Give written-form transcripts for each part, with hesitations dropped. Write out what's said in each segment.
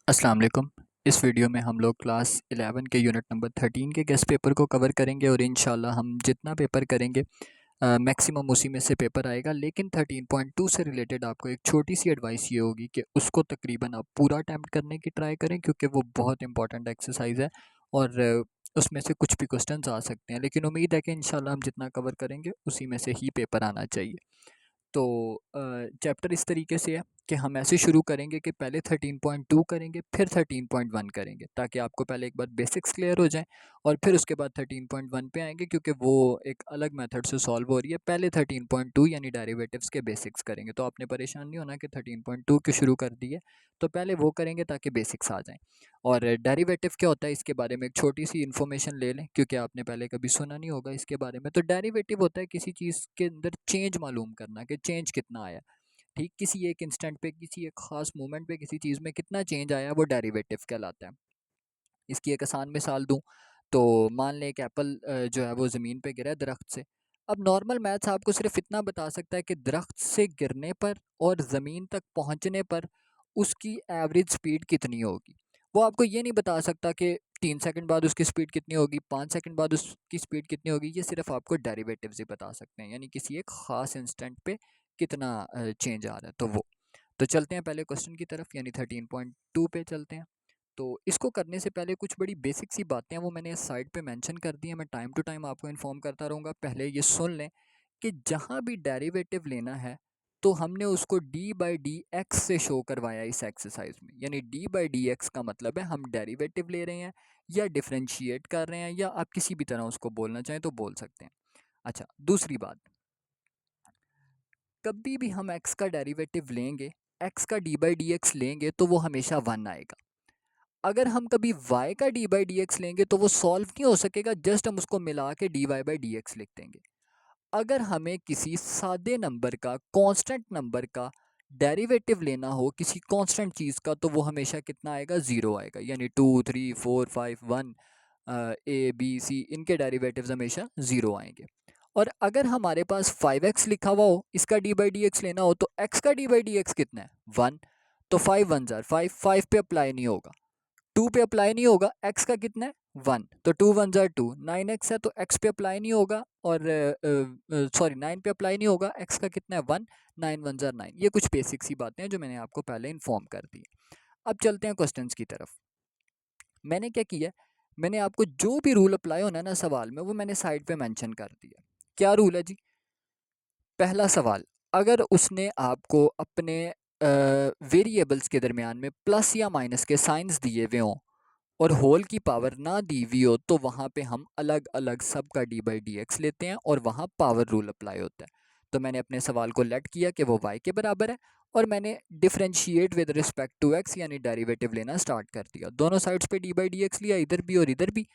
अस्सलाम वालेकुम। इस वीडियो में हम लोग क्लास 11 के यूनिट नंबर 13 के गेस्ट पेपर को कवर करेंगे और इंशाल्लाह हम जितना पेपर करेंगे मैक्सिमम उसी में से पेपर आएगा। लेकिन 13.2 से रिलेटेड आपको एक छोटी सी एडवाइस ये होगी कि उसको तकरीबन आप पूरा अटैम्प्ट करने की ट्राई करें, क्योंकि वो बहुत इंपॉर्टेंट एक्सरसाइज है और उसमें से कुछ भी क्वेश्चंस आ सकते हैं। लेकिन उम्मीद है कि इंशाल्लाह हम जितना कवर करेंगे उसी में से ही पेपर आना चाहिए। तो चैप्टर इस तरीके से है कि हम ऐसे शुरू करेंगे कि पहले 13.2 करेंगे, फिर 13.1 करेंगे, ताकि आपको पहले एक बार बेसिक्स क्लियर हो जाएं और फिर उसके बाद 13.1 पे आएंगे, क्योंकि वो एक अलग मेथड से सॉल्व हो रही है। पहले 13.2 यानी डेरिवेटिव्स के बेसिक्स करेंगे, तो आपने परेशान नहीं होना कि 13.2 क्यों शुरू कर दिए, तो पहले वो करेंगे ताकि बेसिक्स आ जाएँ। और डेरिवेटिव क्या होता है इसके बारे में एक छोटी सी इन्फॉर्मेशन ले लें, क्योंकि आपने पहले कभी सुना नहीं होगा इसके बारे में। तो डेरिवेटिव होता है किसी चीज़ के अंदर चेंज मालूम करना कि चेंज कितना आया, ठीक, किसी एक इंस्टेंट पे, किसी एक ख़ास मोमेंट पे किसी चीज़ में कितना चेंज आया, वो डेरिवेटिव कहलाता है। इसकी एक आसान मिसाल दूँ तो मान लें एक एप्पल जो है वो ज़मीन पे गिरा है दरख्त से। अब नॉर्मल मैथ्स आपको सिर्फ इतना बता सकता है कि दरख्त से गिरने पर और ज़मीन तक पहुंचने पर उसकी एवरेज स्पीड कितनी होगी। वो आपको ये नहीं बता सकता कि 3 सेकंड बाद उसकी स्पीड कितनी होगी, 5 सेकंड बाद उसकी स्पीड कितनी होगी। ये सिर्फ आपको डेरिवेटिव्स ही बता सकते हैं, यानी किसी एक ख़ास इंस्टेंट पे कितना चेंज आ रहा है। तो चलते हैं पहले क्वेश्चन की तरफ, यानी 13.2 पे चलते हैं। तो इसको करने से पहले कुछ बड़ी बेसिक सी बातें हैं वो मैंने इस साइड पे मेंशन कर दी हैं। मैं टाइम टू टाइम आपको इन्फॉर्म करता रहूँगा। पहले ये सुन लें कि जहाँ भी डेरिवेटिव लेना है तो हमने उसको डी बाई डी एक्स से शो करवाया इस एक्सरसाइज में। यानी डी बाई डी एक्स का मतलब है हम डेरिवेटिव ले रहे हैं या डिफ्रेंशिएट कर रहे हैं, या आप किसी भी तरह उसको बोलना चाहें तो बोल सकते हैं। अच्छा, दूसरी बात, कभी भी हम एक्स का डेरिवेटिव लेंगे, एक्स का डी बाई डी एक्स लेंगे तो वो हमेशा वन आएगा। अगर हम कभी y का डी बाई डी एक्स लेंगे तो वो सॉल्व नहीं हो सकेगा, जस्ट हम उसको मिला के D Y by D X लिख देंगे। अगर हमें किसी सादे नंबर का, कांस्टेंट नंबर का डेरिवेटिव लेना हो किसी कांस्टेंट चीज़ का, तो वो हमेशा कितना आएगा, ज़ीरो आएगा। यानी 2 3 4 5 1 ए बी सी इनके डेरिवेटिव्स हमेशा ज़ीरो आएंगे। और अगर हमारे पास 5x लिखा हुआ हो, इसका डी बाई डी एक्स लेना हो, तो x का डी बाई डी एक्स कितना है, 1। तो 5 1 ज़ार 5, 5 पे अप्लाई नहीं होगा, 2 पे अप्लाई नहीं होगा, x का कितना है, 1। तो 2 1 ज़ार 2, 9x है तो x पे अप्लाई नहीं होगा, और सॉरी 9 पे अप्लाई नहीं होगा, x का कितना है, 1। 9 1 ज़ार 9। ये कुछ बेसिक सी बातें हैं जो मैंने आपको पहले इन्फॉर्म कर दी। अब चलते हैं क्वेश्चंस की तरफ। मैंने क्या किया, मैंने आपको जो भी रूल अप्लाई होना है ना सवाल में, वो मैंने साइड पे मेंशन कर दिया। क्या रूल है जी? पहला सवाल, अगर उसने आपको अपने वेरिएबल्स के दरमियान में प्लस या माइनस के साइंस दिए हुए हों और होल की पावर ना दी हुई हो, तो वहाँ पे हम अलग अलग सब का डी बाई डी एक्स लेते हैं और वहाँ पावर रूल अप्लाई होता है। तो मैंने अपने सवाल को लेट किया कि वो y के बराबर है, और मैंने differentiate with respect to x यानी डेरिवेटिव लेना स्टार्ट कर दिया। दोनों साइड्स पे डी बाई डी एक्स लिया, इधर भी और इधर भी।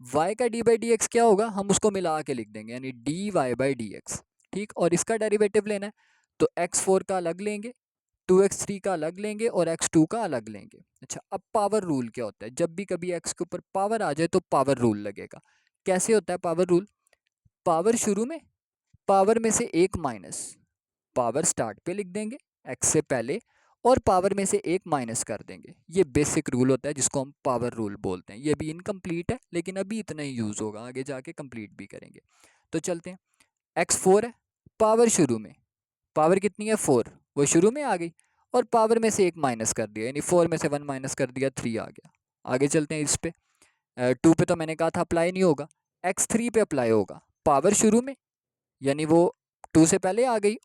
y का डी बाई डी एक्स क्या होगा, हम उसको मिला के लिख देंगे, यानी D Y by D X. ठीक, और इसका डेरिवेटिव लेना है तो x4 का अलग लेंगे, 2x3 का अलग लेंगे और x2 का अलग लेंगे। अच्छा, अब पावर रूल क्या होता है? जब भी कभी x के ऊपर पावर आ जाए तो पावर रूल लगेगा। कैसे होता है पावर रूल? पावर शुरू में, पावर में से एक माइनस, पावर स्टार्ट पे लिख देंगे x से पहले, और पावर में से एक माइनस कर देंगे। ये बेसिक रूल होता है जिसको हम पावर रूल बोलते हैं। ये भी इनकम्प्लीट है लेकिन अभी इतना ही यूज़ होगा, आगे जाके कंप्लीट भी करेंगे। तो चलते हैं, x4 है, पावर शुरू में, पावर कितनी है, 4, वो शुरू में आ गई, और पावर में से एक माइनस कर दिया, यानी 4 में से 1 माइनस कर दिया, 3 आ गया। आगे चलते हैं इस पे। 2 पे तो मैंने कहा था अप्लाई नहीं होगा, x3 पे अप्लाई होगा। पावर शुरू में, यानी वो 2 से पहले आ गई,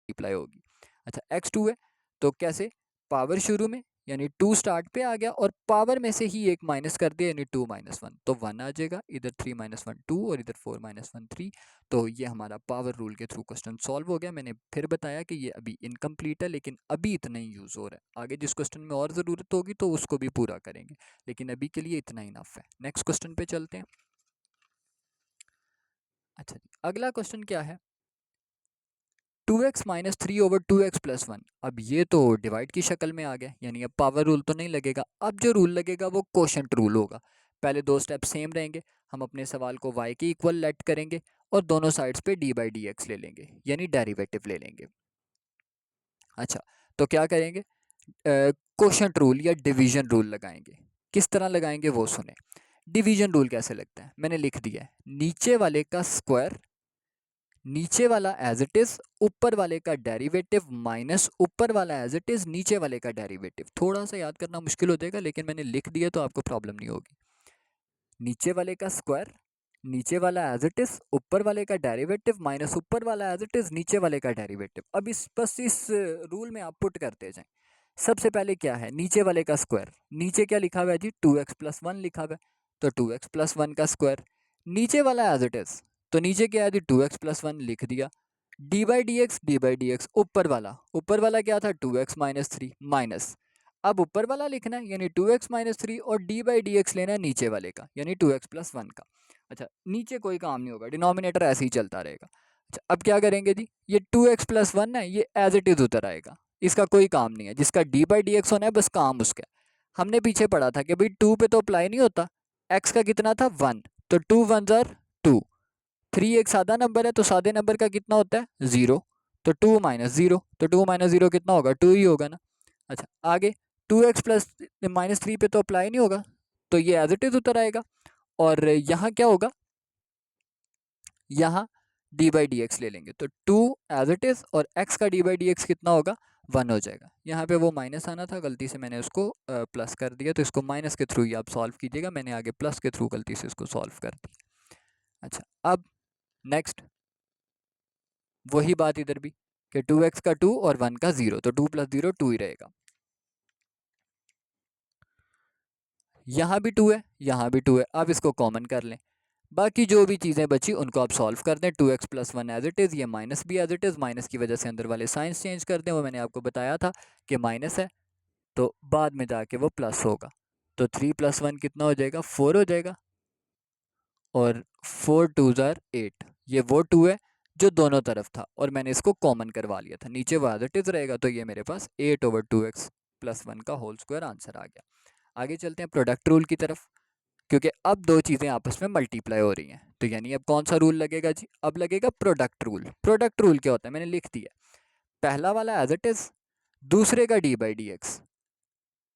अप्लाई होगी। अच्छा, x2 है तो कैसे, पावर शुरू में यानी 2 स्टार्ट पे आ गया, और पावर में से ही एक माइनस कर दिया, यानी 2 माइनस 1, तो 1 आ जाएगा। इधर 3 माइनस 1 2 और इधर 4 माइनस 1 3। तो ये हमारा पावर रूल के थ्रू क्वेश्चन सॉल्व हो गया। मैंने फिर बताया कि ये अभी इनकम्प्लीट है लेकिन अभी इतना ही यूज़ हो रहा है। आगे जिस क्वेश्चन में और ज़रूरत होगी तो उसको भी पूरा करेंगे, लेकिन अभी के लिए इतना इनफ है। नेक्स्ट क्वेश्चन पे चलते हैं। अच्छा जी, अगला क्वेश्चन क्या है, 2x माइनस 3/2x+1। अब ये तो डिवाइड की शक्ल में आ गया, यानी अब पावर रूल तो नहीं लगेगा। अब जो रूल लगेगा वो कोशेंट रूल होगा। पहले दो स्टेप सेम रहेंगे, हम अपने सवाल को y के इक्वल लेट करेंगे और दोनों साइड्स पे डी बाई डी एक्स ले लेंगे, यानी डेरिवेटिव ले लेंगे। अच्छा, तो क्या करेंगे, क्वोशंट रूल या डिवीजन रूल लगाएंगे। किस तरह लगाएंगे वो सुने। डिवीजन रूल कैसे लगता है, मैंने लिख दिया है, नीचे वाले का स्क्वायर, नीचे वाला एज इट इज, ऊपर वाले का डेरिवेटिव माइनस ऊपर वाला एज इट इज नीचे वाले का डेरिवेटिव। थोड़ा सा याद करना मुश्किल हो जाएगा, लेकिन मैंने लिख दिया तो आपको प्रॉब्लम नहीं होगी। नीचे वाले का स्क्वायर, नीचे वाला एज इट इज, ऊपर वाले का डेरिवेटिव माइनस ऊपर वाला एज इट इज नीचे वाले का डेरिवेटिव। अब इस बस इस रूल में आप पुट करते जाएं। सबसे पहले क्या है, नीचे वाले का स्क्वायर, नीचे क्या लिखा हुआ है जी, 2x प्लस 1 लिखा हुआ है, तो 2x प्लस 1 का स्क्वायर। नीचे वाला एज इट इज, तो नीचे क्या है जी, 2x प्लस 1 लिख दिया। डी बाई डी एक्स, ऊपर वाला क्या था, 2x माइनस 3 माइनस, अब ऊपर वाला लिखना है यानी 2x माइनस 3, और डी बाई डी एक्स लेना है नीचे वाले का यानी 2x प्लस 1 का। अच्छा, नीचे कोई काम नहीं होगा, डिनोमिनेटर ऐसे ही चलता रहेगा। अच्छा, अब क्या करेंगे जी, ये 2x प्लस 1 है, ये एज इट इज उतर आएगा, इसका कोई काम नहीं है। जिसका डी बाई डी एक्स होना है बस काम उसका। हमने पीछे पढ़ा था कि भाई 2 पे तो अप्लाई नहीं होता, x का कितना था 1, तो 2 1 जार 2, 3 एक सादा नंबर है तो सादे नंबर का कितना होता है 0, तो 2 माइनस 0, तो 2 माइनस 0 कितना होगा 2 ही होगा ना। अच्छा, आगे 2x प्लस माइनस 3 पे तो अप्लाई नहीं होगा, तो ये एज इट इज उतर आएगा। और यहाँ क्या होगा, यहाँ डी बाई डी एक्स ले लेंगे, तो 2 एज इट इज, और x का डी बाई डी एक्स कितना होगा 1 हो जाएगा। यहाँ पे वो माइनस आना था, गलती से मैंने उसको प्लस कर दिया, तो इसको माइनस के थ्रू ही आप सॉल्व कीजिएगा, मैंने आगे प्लस के थ्रू गलती से इसको सॉल्व कर दिया। अच्छा, अब नेक्स्ट वही बात इधर भी कि 2x का 2 और 1 का 0, तो 2 प्लस 0 2 ही रहेगा। यहाँ भी 2 है, यहाँ भी 2 है, अब इसको कॉमन कर लें। बाकी जो भी चीज़ें बची उनको आप सॉल्व कर दें। 2x plus 1 as it is, ये माइनस भी एज इट इज़, माइनस की वजह से अंदर वाले साइंस चेंज कर दें, वो मैंने आपको बताया था कि माइनस है तो बाद में जाके वो प्लस होगा। तो 3 प्लस 1 कितना हो जाएगा 4 हो जाएगा, और 4 2 जार 8, ये वो 2 है जो दोनों तरफ था और मैंने इसको कॉमन करवा लिया था, नीचे वो एज इट इज़ रहेगा, तो ये मेरे पास 8/2x प्लस 1 का होल स्क्वायर आंसर आ गया। आगे चलते हैं प्रोडक्ट रूल की तरफ, क्योंकि अब दो चीज़ें आपस में मल्टीप्लाई हो रही हैं, तो यानी अब कौन सा रूल लगेगा जी, अब लगेगा प्रोडक्ट रूल। प्रोडक्ट रूल क्या होता है, मैंने लिख दिया, पहला वाला एज इट इज़, दूसरे का D by D X,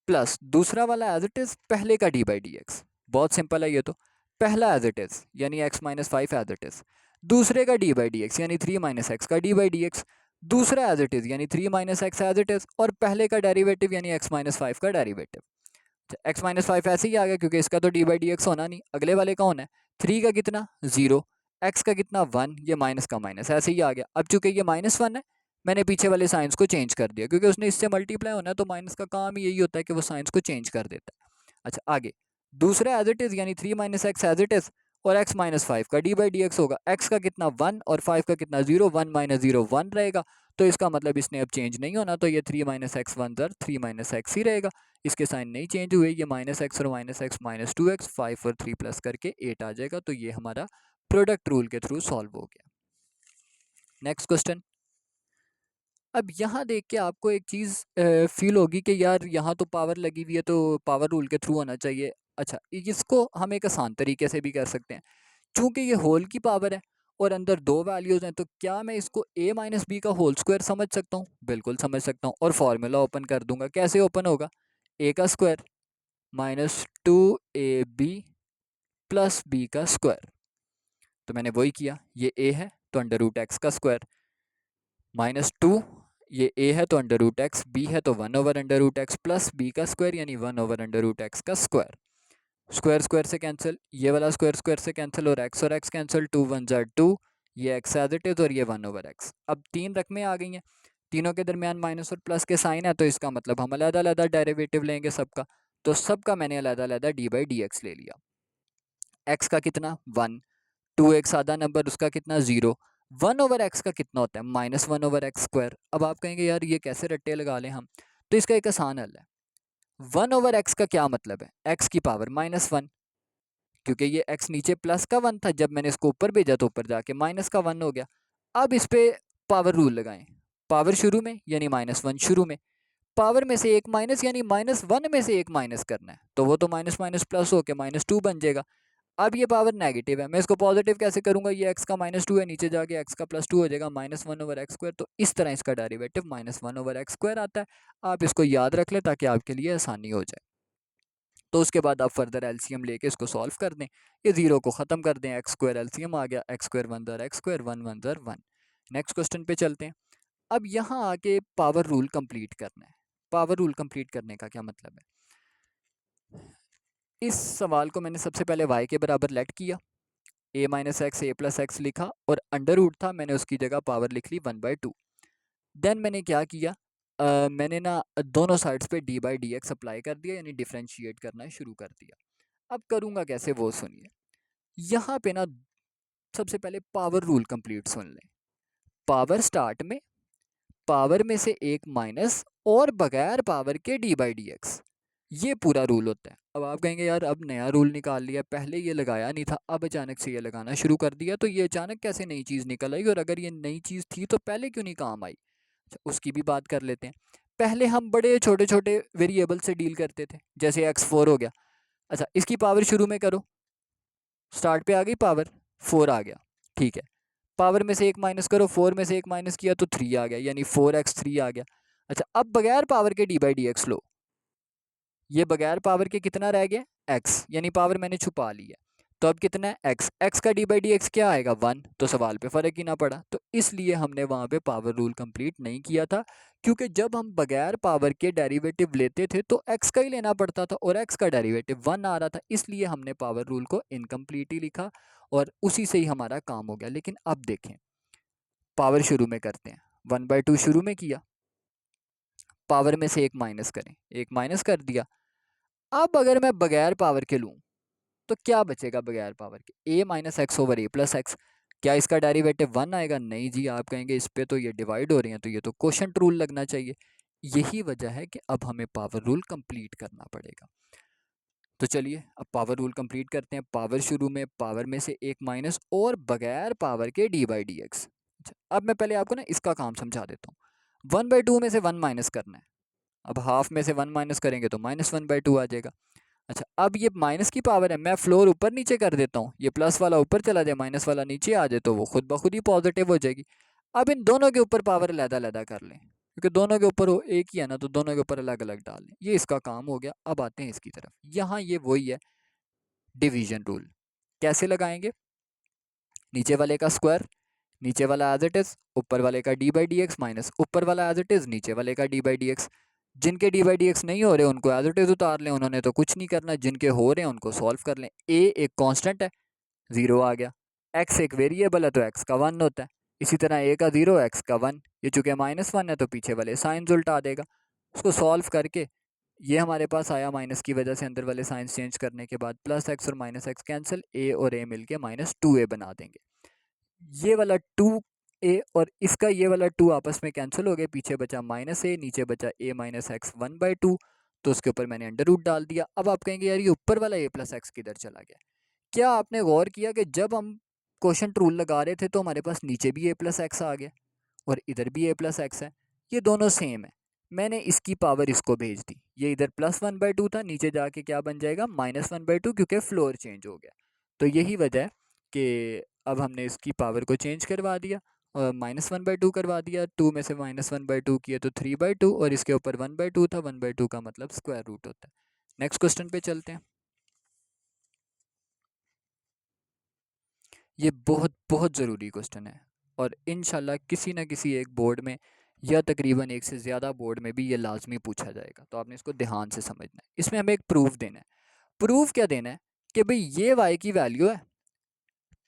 plus दूसरा वाला एज इट इज़, पहले का डी बाई डी एक्स। बहुत सिंपल है ये तो, पहला एज इट इज़ यानी x minus 5 as it is, दूसरे का डी बाई डी एक्स यानी 3 माइनस एक्स का डी बाई डी एक्स, दूसरा एज इट इज़ यानी 3 minus X as it is, और पहले का डेरिवेटिव यानी x माइनस 5 का डेरिवेटिव। एक्स माइनस 5 ऐसे ही आ गया क्योंकि इसका तो डी बाई डी एक्स होना नहीं, अगले वाले का होना है। 3 का कितना 0, एक्स का कितना 1, ये माइनस का माइनस ऐसे ही आ गया। अब चूंकि ये -1 है, मैंने पीछे वाले साइंस को चेंज कर दिया, क्योंकि उसने इससे मल्टीप्लाई होना है तो माइनस का काम ही यही होता है कि वो साइंस को चेंज कर देता है। अच्छा, आगे दूसरा एज इट इज़ यानी 3 minus X as it is, और x माइनस 5 का डी बाई डी एक्स होगा, x का कितना 1 और 5 का कितना 0, 1 माइनस 0 1 रहेगा, तो इसका मतलब इसने अब चेंज नहीं होना, तो ये 3 माइनस एक्स 1 ज़र 3 माइनस एक्स ही रहेगा, इसके साइन नहीं चेंज हुए, ये माइनस एक्स और माइनस एक्स माइनस 2x, 5 और 3 प्लस करके 8 आ जाएगा, तो ये हमारा प्रोडक्ट रूल के थ्रू सॉल्व हो गया। नेक्स्ट क्वेश्चन, अब यहाँ देख के आपको एक चीज़ फील होगी कि यार यहाँ तो पावर लगी हुई है तो पावर रूल के थ्रू होना चाहिए। अच्छा, इसको हम एक आसान तरीके से भी कर सकते हैं, चूंकि ये होल की पावर है और अंदर दो वैल्यूज़ हैं, तो क्या मैं इसको a माइनस बी का होल स्क्वायर समझ सकता हूँ, बिल्कुल समझ सकता हूँ, और फार्मूला ओपन कर दूंगा। कैसे ओपन होगा, a का square minus 2ab plus b का स्क्वायर, तो मैंने वही किया, ये a है तो अंडर रूट एक्स का स्क्वायर, -2, ये a है तो अंडर रूट एक्स, b है तो 1/√x प्लस b का स्क्वायर यानी 1/√x का स्क्वायर। स्क्वायर स्क्वायर से कैंसिल, ये वाला स्क्वायर स्क्वायर से कैंसिल, और x कैंसिल, 2 1 जार 2, ये x एज इट इज़, और ये 1/x। अब तीन रकमें आ गई हैं, तीनों के दरमियान माइनस और प्लस के साइन है, तो इसका मतलब हम अलग-अलग डेरिवेटिव लेंगे सबका, तो सबका मैंने अलग-अलग डी बाई डी एक्स ले लिया। x का कितना 1, 2 एक सादा नंबर, उसका कितना 0, 1/x का कितना होता है -1/x स्क्वायर। अब आप कहेंगे यार ये कैसे रट्टे लगा लें हम, तो इसका एक आसान हल है। 1/x का क्या मतलब है, x की पावर -1, क्योंकि ये x नीचे प्लस का 1 था, जब मैंने इसको ऊपर भेजा तो ऊपर जाके माइनस का 1 हो गया। अब इस पे पावर रूल लगाएं, पावर शुरू में यानी -1 शुरू में, पावर में से एक माइनस यानी -1 में से एक माइनस करना है, तो वो तो माइनस माइनस प्लस होके -2 बन जाएगा। अब ये पावर नेगेटिव है, मैं इसको पॉजिटिव कैसे करूंगा, ये x का -2 है, नीचे जाके x का +2 हो जाएगा, -1/x²। तो इस तरह इसका डेरिवेटिव -1/x² आता है। आप इसको याद रख लें ताकि आपके लिए आसानी हो जाए। तो उसके बाद आप फर्दर एलसीएम लेके इसको सॉल्व कर दें, ये जीरो को ख़त्म कर दें, x² एलसीएम आ गया, x² 1 * x², 1 1 * 1। नेक्स्ट क्वेश्चन पे चलते हैं। अब यहाँ आके पावर रूल कंप्लीट करना है। पावर रूल कंप्लीट करने का क्या मतलब है, इस सवाल को मैंने सबसे पहले y के बराबर लेट किया, a - x a + x लिखा और अंडर रूट था, मैंने उसकी जगह पावर लिख ली 1/2। देन मैंने क्या किया, मैंने ना दोनों साइड्स पे d/dx अप्लाई कर दिया, यानी डिफ्रेंशिएट करना शुरू कर दिया। अब करूँगा कैसे वो सुनिए। यहाँ पे ना सबसे पहले पावर रूल कंप्लीट सुन लें। पावर स्टार्ट में पावर में से एक माइनस और बगैर पावर के d/dx, ये पूरा रूल होता है। अब आप कहेंगे यार अब नया रूल निकाल लिया, पहले ये लगाया नहीं था, अब अचानक से ये लगाना शुरू कर दिया, तो ये अचानक कैसे नई चीज़ निकल आई, और अगर ये नई चीज़ थी तो पहले क्यों नहीं काम आई। अच्छा, उसकी भी बात कर लेते हैं। पहले हम बड़े छोटे छोटे वेरिएबल से डील करते थे, जैसे x4 हो गया। अच्छा, इसकी पावर शुरू में करो, स्टार्ट पे आ गई पावर, 4 आ गया, ठीक है। पावर में से एक माइनस करो, 4 में से एक माइनस किया तो 3 आ गया, यानी 4x3 आ गया। अच्छा, अब बगैर पावर के d/dx लो, ये बगैर पावर के कितना रह गया, x, यानी पावर मैंने छुपा ली है। तो अब कितना है x, x का d/dx क्या आएगा 1, तो सवाल पे फ़र्क ही ना पड़ा। तो इसलिए हमने वहाँ पे पावर रूल कंप्लीट नहीं किया था, क्योंकि जब हम बगैर पावर के डेरिवेटिव लेते थे तो x का ही लेना पड़ता था, और x का डेरिवेटिव 1 आ रहा था, इसलिए हमने पावर रूल को इनकम्प्लीट ही लिखा और उसी से ही हमारा काम हो गया। लेकिन अब देखें, पावर शुरू में करते हैं, 1/2 शुरू में किया, पावर में से एक माइनस करें, एक माइनस कर दिया। अब अगर मैं बगैर पावर के लूँ तो क्या बचेगा बगैर पावर के, a - x/a + x। क्या इसका डेरिवेटिव 1 आएगा, नहीं जी। आप कहेंगे इस पे तो ये डिवाइड हो रही हैं, तो ये तो क्वोशंट रूल लगना चाहिए। यही वजह है कि अब हमें पावर रूल कंप्लीट करना पड़ेगा। तो चलिए अब पावर रूल कंप्लीट करते हैं। पावर शुरू में, पावर में से एक माइनस और बगैर पावर के d/dx। अच्छा, अब मैं पहले आपको ना इसका काम समझा देता हूँ। 1/2 में से 1 माइनस करना है, अब हाफ में से 1 माइनस करेंगे तो -1/2 आ जाएगा। अच्छा, अब ये माइनस की पावर है, मैं फ्लोर ऊपर नीचे कर देता हूँ, ये प्लस वाला ऊपर चला जाए, माइनस वाला नीचे आ जाए, तो वो खुद ब खुद ही पॉजिटिव हो जाएगी। अब इन दोनों के ऊपर पावर अलग-अलग कर लें, क्योंकि दोनों के ऊपर एक ही है ना, तो दोनों के ऊपर अलग अलग डाल लें। ये इसका काम हो गया। अब आते हैं इसकी तरफ। यहाँ ये वही है डिवीजन रूल। कैसे लगाएंगे, नीचे वाले का स्क्वायर, नीचे वाला एज इट इज, ऊपर वाले का d/dx माइनस ऊपर वाला एज इट इज, नीचे वाले का d/dx। जिनके d/dx नहीं हो रहे उनको एज इट इज उतार लें, उन्होंने तो कुछ नहीं करना। जिनके हो रहे हैं उनको सॉल्व कर लें। a एक कांस्टेंट है, 0 आ गया। x एक वेरिएबल है तो x का 1 होता है। इसी तरह a का 0, x का 1। ये चूंकि -1 है तो पीछे वाले साइंस उल्टा देगा। उसको सॉल्व करके ये हमारे पास आया, माइनस की वजह से अंदर वाले साइंस चेंज करने के बाद +x और -x कैंसिल, a और a मिलके -2a बना देंगे। ये वाला 2a और इसका ये वाला 2 आपस में कैंसिल हो गए, पीछे बचा -a, नीचे बचा a - x 1/2, तो उसके ऊपर मैंने अंडर रूट डाल दिया। अब आप कहेंगे यार ये ऊपर वाला a + x किधर चला गया। क्या आपने गौर किया कि जब हम क्वोशंट रूल लगा रहे थे तो हमारे पास नीचे भी a + x आ गया और इधर भी a + x है, ये दोनों सेम है। मैंने इसकी पावर इसको भेज दी, ये इधर +1/2 था, नीचे जाके क्या बन जाएगा -1/2, क्योंकि फ्लोर चेंज हो गया। तो यही वजह है कि अब हमने इसकी पावर को चेंज करवा दिया और -1/2 करवा दिया। 2 में से -1/2 किया तो 3/2, और इसके ऊपर 1/2 था, 1/2 का मतलब स्क्वायर रूट होता है। नेक्स्ट क्वेश्चन पे चलते हैं। ये बहुत बहुत ज़रूरी क्वेश्चन है और इंशाल्लाह किसी ना किसी एक बोर्ड में या तकरीबन एक से ज़्यादा बोर्ड में भी ये लाजमी पूछा जाएगा, तो आपने इसको ध्यान से समझना है। इसमें हमें एक प्रूफ देना है। प्रूफ क्या देना है कि भाई ये y की वैल्यू है,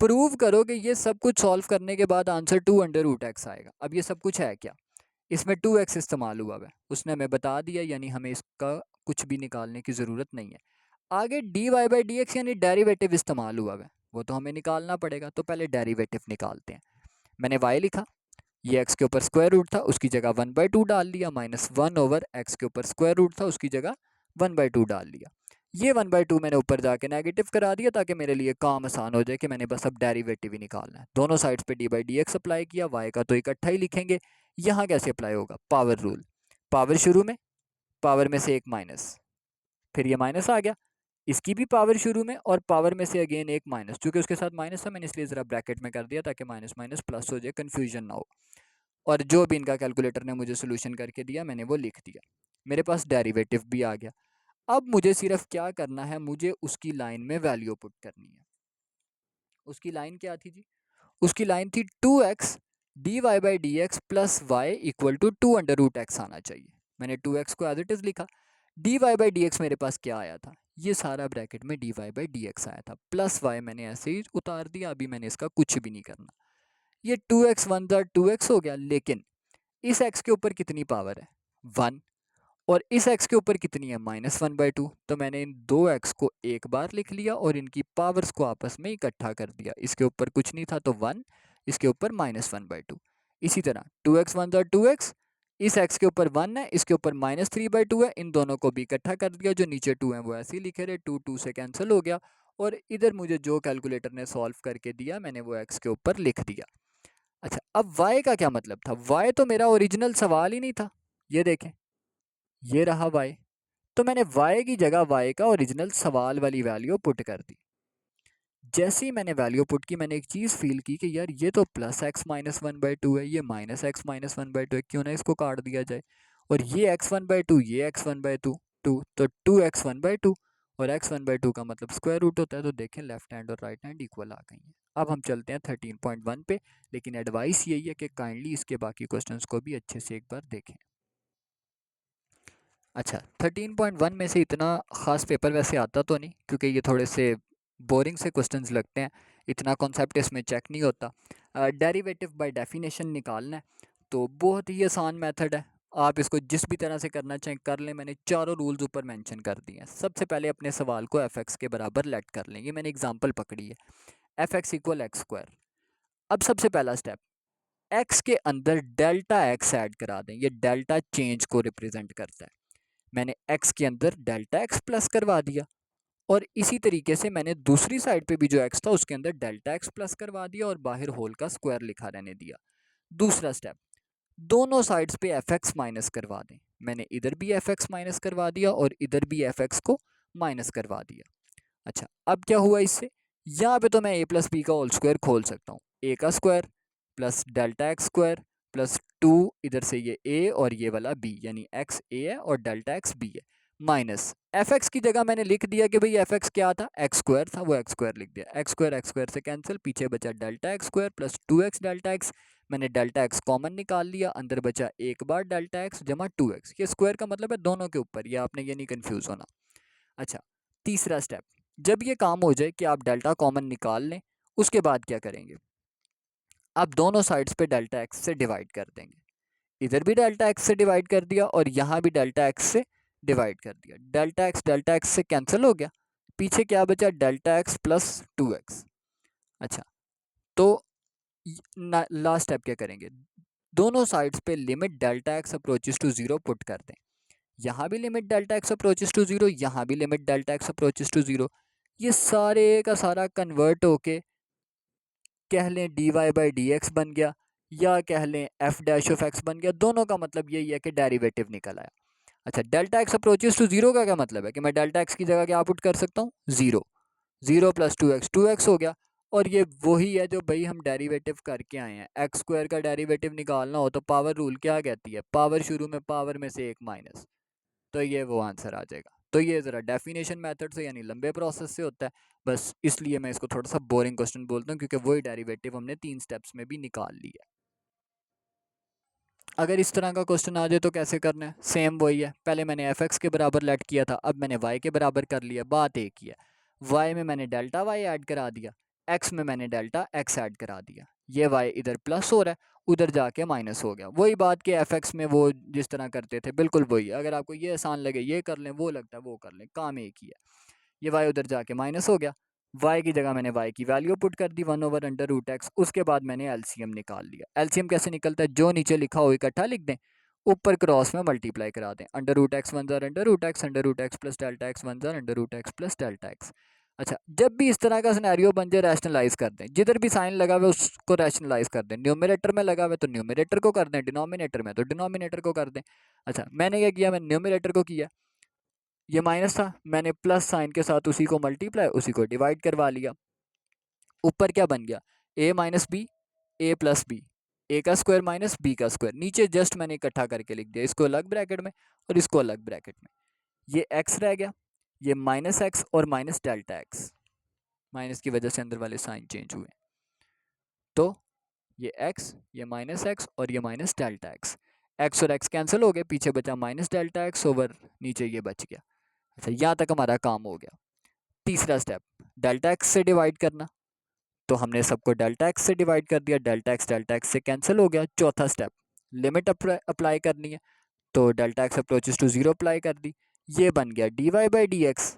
प्रूव करो कि ये सब कुछ सॉल्व करने के बाद आंसर 2√x आएगा। अब ये सब कुछ है क्या, इसमें 2x इस्तेमाल हुआ है, उसने हमें बता दिया, यानी हमें इसका कुछ भी निकालने की ज़रूरत नहीं है। आगे dy/dx यानी डेरिवेटिव इस्तेमाल हुआ है, वो तो हमें निकालना पड़ेगा। तो पहले डेरिवेटिव निकालते हैं। मैंने y लिखा, ये x के ऊपर स्क्वायर रूट था, उसकी जगह 1/2 डाल लिया, -1/x के ऊपर स्क्वायर रूट था, उसकी जगह 1/2 डाल लिया। ये 1/2 मैंने ऊपर जाके नेगेटिव करा दिया ताकि मेरे लिए काम आसान हो जाए कि मैंने बस अब डेरिवेटिव ही निकालना है। दोनों साइड्स पे d/dx अप्लाई किया, y का तो इकट्ठा ही लिखेंगे। यहाँ कैसे अप्लाई होगा, पावर रूल। पावर शुरू में, पावर में से एक माइनस, फिर ये माइनस आ गया, इसकी भी पावर शुरू में और पावर में से अगेन एक माइनस, चूंकि उसके साथ माइनस था मैंने इसलिए ज़रा ब्रैकेट में कर दिया ताकि माइनस माइनस प्लस हो जाए, कन्फ्यूजन ना हो। और जो भी इनका कैलकुलेटर ने मुझे सोल्यूशन करके दिया मैंने वो लिख दिया, मेरे पास डेरिवेटिव भी आ गया। अब मुझे सिर्फ क्या करना है, मुझे उसकी लाइन में वैल्यू पुट करनी है। उसकी लाइन क्या थी जी? उसकी लाइन थी 2x D Y by D X plus Y equal to 2 under root X आना चाहिए। मैंने 2x को एज इट इज़ लिखा, D Y by D X मेरे पास क्या आया था, ये सारा ब्रैकेट में D Y by D X आया था, प्लस वाई मैंने ऐसे ही उतार दिया, अभी मैंने इसका कुछ भी नहीं करना। ये 2x वन ज़ा 2x हो गया, लेकिन इस x के ऊपर कितनी पावर है, 1, और इस x के ऊपर कितनी है, -1/2। तो मैंने इन दो x को एक बार लिख लिया और इनकी पावर्स को आपस में इकट्ठा कर दिया। इसके ऊपर कुछ नहीं था तो 1, इसके ऊपर -1/2। इसी तरह 2x वन ज़ा 2x, इस x के ऊपर 1 है, इसके ऊपर -3/2 है, इन दोनों को भी इकट्ठा कर दिया, जो नीचे 2 है वो ऐसे ही लिखे रहे, 2 2 से कैंसिल हो गया। और इधर मुझे जो कैलकुलेटर ने सॉल्व करके दिया मैंने वो x के ऊपर लिख दिया। अच्छा, अब y का क्या मतलब था, y तो मेरा ओरिजिनल सवाल ही नहीं था। ये देखें, ये रहा y, तो मैंने y की जगह y का ओरिजिनल सवाल वाली वैल्यू पुट कर दी। जैसे ही मैंने वैल्यू पुट की मैंने एक चीज़ फील की कि यार ये तो plus x minus one by two है, ये minus x minus one by two है, क्यों ना इसको काट दिया जाए। और ये एक्स वन बाई टू, ये एक्स वन बाई टू, तो 2x1/2, और x1/2 का मतलब स्क्वायर रूट होता है। तो देखें लेफ्ट हैंड और राइट हैंड इक्वल आ गई हैं। अब हम चलते हैं 13.1 पे, लेकिन एडवाइस यही है कि काइंडली इसके बाकी क्वेश्चंस को भी अच्छे से एक बार देखें। अच्छा, 13.1 में से इतना ख़ास पेपर वैसे आता तो नहीं, क्योंकि ये थोड़े से बोरिंग से क्वेश्चंस लगते हैं, इतना कॉन्सेप्ट इसमें चेक नहीं होता। डेरिवेटिव बाय डेफिनेशन निकालना है तो बहुत ही आसान मेथड है, आप इसको जिस भी तरह से करना चाहें कर लें। मैंने चारों रूल्स ऊपर मेंशन कर दिए हैं। सबसे पहले अपने सवाल को एफ एक्स के बराबर लेट कर लें, ये मैंने एग्जांपल पकड़ी है, F x equal x square. अब सबसे पहला स्टेप, एक्स के अंदर डेल्टा एक्स ऐड करा दें, ये डेल्टा चेंज को रिप्रेजेंट करता है। मैंने x के अंदर डेल्टा x प्लस करवा दिया, और इसी तरीके से मैंने दूसरी साइड पे भी जो x था उसके अंदर डेल्टा x प्लस करवा दिया और बाहर होल का स्क्वायर लिखा रहने दिया। दूसरा स्टेप, दोनों साइड्स पे एफ एक्स माइनस करवा दें। मैंने इधर भी एफ एक्स माइनस करवा दिया और इधर भी एफ एक्स को माइनस करवा दिया। अच्छा, अब क्या हुआ इससे, यहाँ पे तो मैं a प्लस बी का होल स्क्वायर खोल सकता हूँ, a का square plus delta x square plus 2, इधर से ये a और ये वाला b, यानी x a है और डेल्टा x b है, माइनस एफ एक्स की जगह मैंने लिख दिया कि भाई एफ एक्स क्या था, एक्स स्क्वायर था, वो एक्स स्क्वायर लिख दिया। एक्स स्क्वायर से कैंसिल, पीछे बचा delta x square plus 2x delta x. मैंने डेल्टा एक्स कॉमन निकाल लिया, अंदर बचा एक बार डेल्टा एक्स जमा 2x। ये स्क्वायर का मतलब है दोनों के ऊपर, ये आपने ये नहीं कन्फ्यूज़ होना। अच्छा, तीसरा स्टेप, जब ये काम हो जाए कि आप डेल्टा कॉमन निकाल लें, उसके बाद क्या करेंगे, आप दोनों साइड्स पे डेल्टा एक्स से डिवाइड कर देंगे। इधर भी डेल्टा एक्स से डिवाइड कर दिया और यहाँ भी डेल्टा एक्स से डिवाइड कर दिया। डेल्टा एक्स से कैंसिल हो गया, पीछे क्या बचा, डेल्टा एक्स प्लस 2x। अच्छा, तो लास्ट स्टेप क्या करेंगे, दोनों साइड्स पे limit delta X approaches to zero put कर दें। यहाँ भी limit delta X approaches to zero, यहाँ भी limit delta X approaches to zero. ये सारे का सारा कन्वर्ट होके कह लें D Y by D X बन गया, या कह लें एफ डैश ऑफ एक्स बन गया। दोनों का मतलब यही है कि डेरिवेटिव निकल आया। अच्छा, delta X approaches to zero का क्या मतलब है कि मैं डेल्टा एक्स की जगह क्या पुट कर सकता हूँ, जीरो, जीरो प्लस 2x हो गया। और ये वही है जो भाई हम डेरिवेटिव करके आए हैं, एक्स स्क्वायर का डेरिवेटिव निकालना हो तो पावर रूल क्या कहती है, पावर शुरू में पावर में से एक माइनस, तो ये वो आंसर आ जाएगा। तो ये ज़रा डेफिनेशन मेथड से यानी लंबे प्रोसेस से होता है, बस इसलिए मैं इसको थोड़ा सा बोरिंग क्वेश्चन बोलता हूँ, क्योंकि वही डेरिवेटिव हमने 3 स्टेप्स में भी निकाल लिया है। अगर इस तरह का क्वेश्चन आ जाए तो कैसे करना है, सेम वही है, पहले मैंने एफ एक्स के बराबर लेट किया था, अब मैंने वाई के बराबर कर लिया। बात एक ही है, वाई में मैंने डेल्टा वाई ऐड करा दिया, एक्स में मैंने डेल्टा एक्स ऐड करा दिया। ये वाई इधर प्लस हो रहा है, उधर जाके माइनस हो गया। वही बात कि एफ एक्स में वो जिस तरह करते थे बिल्कुल वही। अगर आपको ये आसान लगे ये कर लें, वो लगता है वो कर लें, काम एक ही है। ये वाई उधर जाके माइनस हो गया, वाई की जगह मैंने वाई की वैल्यू पुट कर दी 1/√x। उसके बाद मैंने एलसीएम निकाल लिया। एलसीएम कैसे निकलता है, जो नीचे लिखा हो इकट्ठा लिख दें, ऊपर क्रॉस में मल्टीप्लाई करा दें। √x one jar √x, √x plus delta x one jar √x plus delta x. अच्छा, जब भी इस तरह का सिनेरियो बन जाए रैशनलाइज कर दें, जिधर भी साइन लगा हुआ है उसको रैशनलाइज कर दें। न्यूमरेटर में लगा हुआ है तो न्यूमरेटर को कर दें, डिनोमिनेटर में तो डिनोमिनेटर को कर दें। अच्छा, मैंने क्या किया, मैंने न्यूमरेटर को किया, ये माइनस था, मैंने प्लस साइन के साथ उसी को मल्टीप्लाई, उसी को डिवाइड करवा लिया। ऊपर क्या बन गया, ए minus B, A plus B, ए का स्क्वायर माइनस बी का स्क्वायर। नीचे जस्ट मैंने इकट्ठा करके लिख दिया, इसको अलग ब्रैकेट में और इसको अलग ब्रैकेट में। ये एक्स रह गया, ये माइनस एक्स और माइनस डेल्टा एक्स, माइनस की वजह से अंदर वाले साइन चेंज हुए। तो ये एक्स, ये माइनस एक्स और ये माइनस डेल्टा एक्स, एक्स और एक्स कैंसिल हो गए, पीछे बचा माइनस डेल्टा एक्स ओवर नीचे ये बच गया। अच्छा, यहाँ तक हमारा काम हो गया। तीसरा स्टेप, डेल्टा एक्स से डिवाइड करना, तो हमने सबको डेल्टा एक्स से डिवाइड कर दिया, डेल्टा एक्स से कैंसिल हो गया। चौथा स्टेप, लिमिट अप्लाई करनी है, तो delta X approaches to zero apply कर दी, ये बन गया D Y by D X.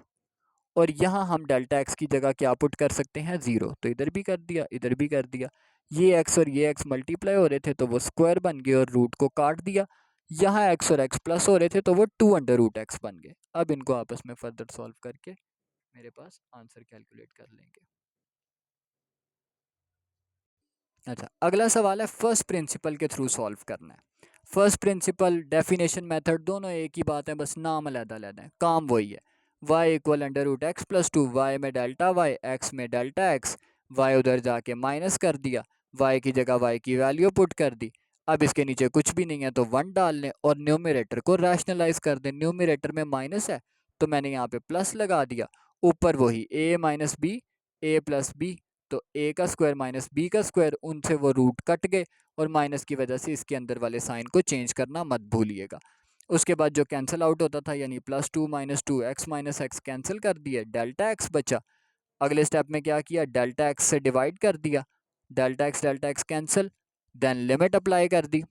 और यहाँ हम डेल्टा एक्स की जगह क्या पुट कर सकते हैं, ज़ीरो, तो इधर भी कर दिया, इधर भी कर दिया। ये एक्स और ये एक्स मल्टीप्लाई हो रहे थे तो वो स्क्वायर बन गए और रूट को काट दिया। यहाँ एक्स और एक्स प्लस हो रहे थे तो वो 2√x बन गए। अब इनको आपस में फर्दर सॉल्व करके मेरे पास आंसर कैलकुलेट कर लेंगे। अच्छा, अगला सवाल है फर्स्ट प्रिंसिपल के थ्रू सॉल्व करना है। फर्स्ट प्रिंसिपल, डेफिनेशन मेथड दोनों एक ही बात है, बस नाम अलग-अलग है, काम वही है। y equal under root X plus two, Y में डेल्टा वाई, एक्स में डेल्टा एक्स, वाई उधर जाके माइनस कर दिया, y की जगह y की वैल्यू पुट कर दी। अब इसके नीचे कुछ भी नहीं है तो 1 डाल लें और न्यूमरेटर को रैशनलाइज कर दें। न्यूमरेटर में माइनस है तो मैंने यहाँ पे प्लस लगा दिया, ऊपर वही a minus B, A plus B, तो a का स्क्वायर माइनस b का स्क्वायर, उनसे वो रूट कट गए और माइनस की वजह से इसके अंदर वाले साइन को चेंज करना मत भूलिएगा। उसके बाद जो कैंसिल आउट होता था यानी +2 -2 x माइनस एक्स कैंसिल कर दिए, डेल्टा एक्स बचा। अगले स्टेप में क्या किया, डेल्टा एक्स से डिवाइड कर दिया, delta X cancel, then limit apply कर दी।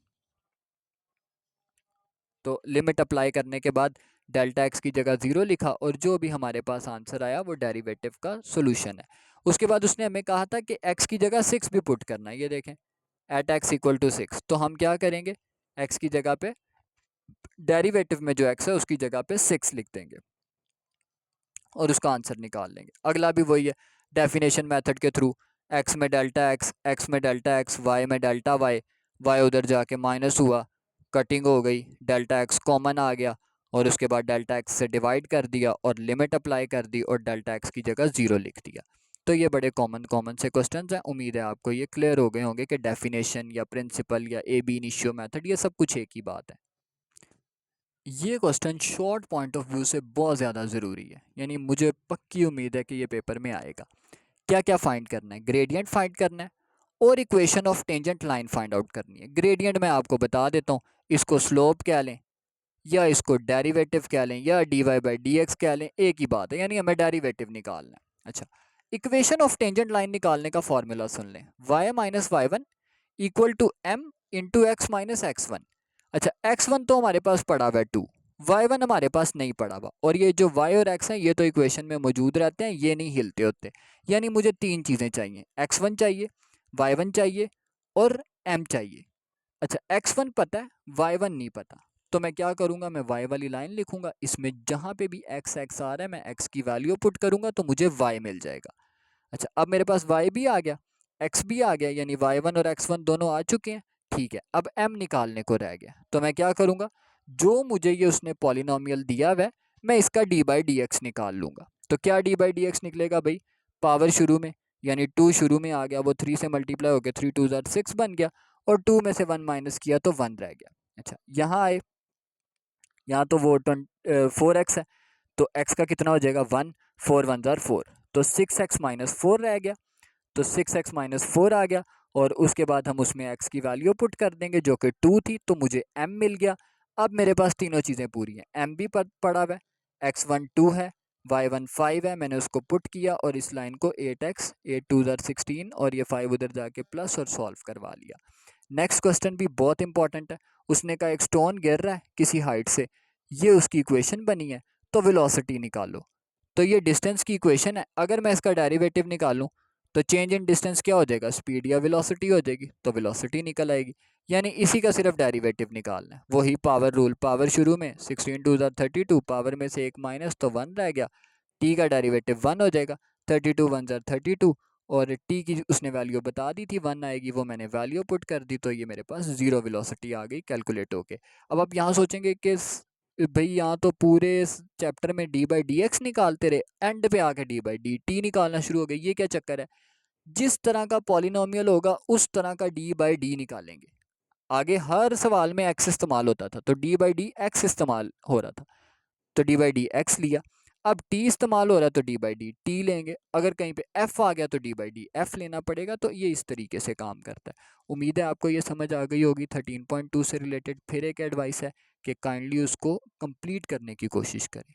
तो लिमिट अप्लाई करने के बाद डेल्टा एक्स की जगह 0 लिखा और जो भी हमारे पास आंसर आया वो डेरिवेटिव का सोल्यूशन है। उसके बाद उसने हमें कहा था कि x की जगह 6 भी पुट करना है, ये देखें एट x इक्वल टू 6। तो हम क्या करेंगे, x की जगह पे डेरिवेटिव में जो x है उसकी जगह पे 6 लिख देंगे और उसका आंसर निकाल लेंगे। अगला भी वही है, डेफिनेशन मेथड के थ्रू, x में डेल्टा x में डेल्टा x, y में डेल्टा y उधर जाके माइनस हुआ, कटिंग हो गई, डेल्टा x कॉमन आ गया और उसके बाद डेल्टा x से डिवाइड कर दिया और लिमिट अप्लाई कर दी और डेल्टा x की जगह 0 लिख दिया। तो ये बड़े कॉमन से क्वेश्चंस हैं। उम्मीद है आपको ये क्लियर हो गए होंगे कि डेफिनेशन या प्रिंसिपल या ए बी इनिशियो मेथड ये सब कुछ एक ही बात है। ये question short point of view से बहुत ज़्यादा ज़रूरी है, यानी मुझे पक्की उम्मीद है कि ये पेपर में आएगा। क्या क्या फाइंड करना है, ग्रेडियंट फाइंड करना है और equation of tangent line find out करनी है। ग्रेडियंट मैं आपको बता देता हूँ, इसको स्लोप कह लें या इसको डेरिवेटिव कह लें या D Y by D X कह लें, एक ही बात है, यानी हमें डेरिवेटिव निकालना है। अच्छा, इक्वेशन ऑफ टेंजेंट लाइन निकालने का फॉर्मूला सुन लें, y minus Y one equal to M into X minus X one. अच्छा, x1 तो हमारे पास पड़ा हुआ है 2, y1 हमारे पास नहीं पड़ा हुआ, और ये जो y और x हैं ये तो इक्वेशन में मौजूद रहते हैं, ये नहीं हिलते होते। यानी मुझे तीन चीज़ें चाहिए, x1 चाहिए, y1 चाहिए और m चाहिए। अच्छा, x1 पता है, y1 नहीं पता, तो मैं क्या करूँगा, मैं y वाली लाइन लिखूँगा, इसमें जहाँ पे भी x आ रहा है मैं x की वैल्यू पुट करूँगा तो मुझे y मिल जाएगा। अच्छा, अब मेरे पास y भी आ गया, x भी आ गया, यानी y1 और x1 दोनों आ चुके हैं। ठीक है, अब m निकालने को रह गया, तो मैं क्या करूँगा, जो मुझे ये उसने पॉलिनोमियल दिया हुआ है मैं इसका डी बाई डी एक्स निकाल लूँगा। तो क्या डी बाई डी एक्स निकलेगा भाई, पावर शुरू में यानी 2 शुरू में आ गया, वो 3 से मल्टीप्लाई हो गया, 3 2 ज़ार 6 बन गया और 2 में से 1 माइनस किया तो 1 रह गया। अच्छा, यहाँ आए, यहाँ तो वो 4x है तो x का कितना हो जाएगा 1, 4 1 ज़ार 4, तो 6x माइनस 4 रह गया, तो 6x माइनस 4 आ गया और उसके बाद हम उसमें x की वैल्यू पुट कर देंगे जो कि 2 थी, तो मुझे m मिल गया। अब मेरे पास तीनों चीज़ें पूरी हैं, m भी पड़ा हुआ है, x1 2 है, y1 5 है, मैंने उसको पुट किया और इस लाइन को 8x 8 2 ज़ार 16 और ये 5 उधर जाके प्लस और सॉल्व करवा लिया। नेक्स्ट क्वेश्चन भी बहुत इंपॉर्टेंट है, उसने कहा एक स्टोन गिर रहा है किसी हाइट से, ये उसकी इक्वेशन बनी है, तो वेलोसिटी निकालो। तो ये डिस्टेंस की इक्वेशन है, अगर मैं इसका डेरिवेटिव निकालूं तो चेंज इन डिस्टेंस क्या हो जाएगा, स्पीड या वेलोसिटी हो जाएगी, तो वेलोसिटी निकल आएगी। यानी इसी का सिर्फ डेरिवेटिव निकालना है, वही पावर रूल, पावर शुरू में 16 2 ज़ार 32, पावर में से एक माइनस तो 1 रह गया, टी का डेरिवेटिव 1 हो जाएगा, 32 1 ज़ार 32 और टी की उसने वैल्यू बता दी थी 1 आएगी, वो मैंने वैल्यू पुट कर दी, तो ये मेरे पास 0 वेलोसिटी आ गई कैलकुलेट होके। अब आप यहाँ सोचेंगे कि भाई यहाँ तो पूरे इस चैप्टर में डी बाई डी एक्स निकालते रहे, एंड पे आके डी बाई डी टी निकालना शुरू हो गया। ये क्या चक्कर है, जिस तरह का पॉलिनोमियल होगा उस तरह का डी बाई डी निकालेंगे। आगे हर सवाल में एक्स इस्तेमाल होता था, तो डी बाई डी एक्स इस्तेमाल हो रहा था, तो डी बाई डी एक्स लिया। अब टी इस्तेमाल हो रहा है तो डी बाई डी टी लेंगे, अगर कहीं पे एफ आ गया तो डी बाई डी एफ लेना पड़ेगा। तो ये इस तरीके से काम करता है। उम्मीद है आपको ये समझ आ गई होगी 13.2 से रिलेटेड। फिर एक एडवाइस है कि काइंडली उसको कंप्लीट करने की कोशिश करें।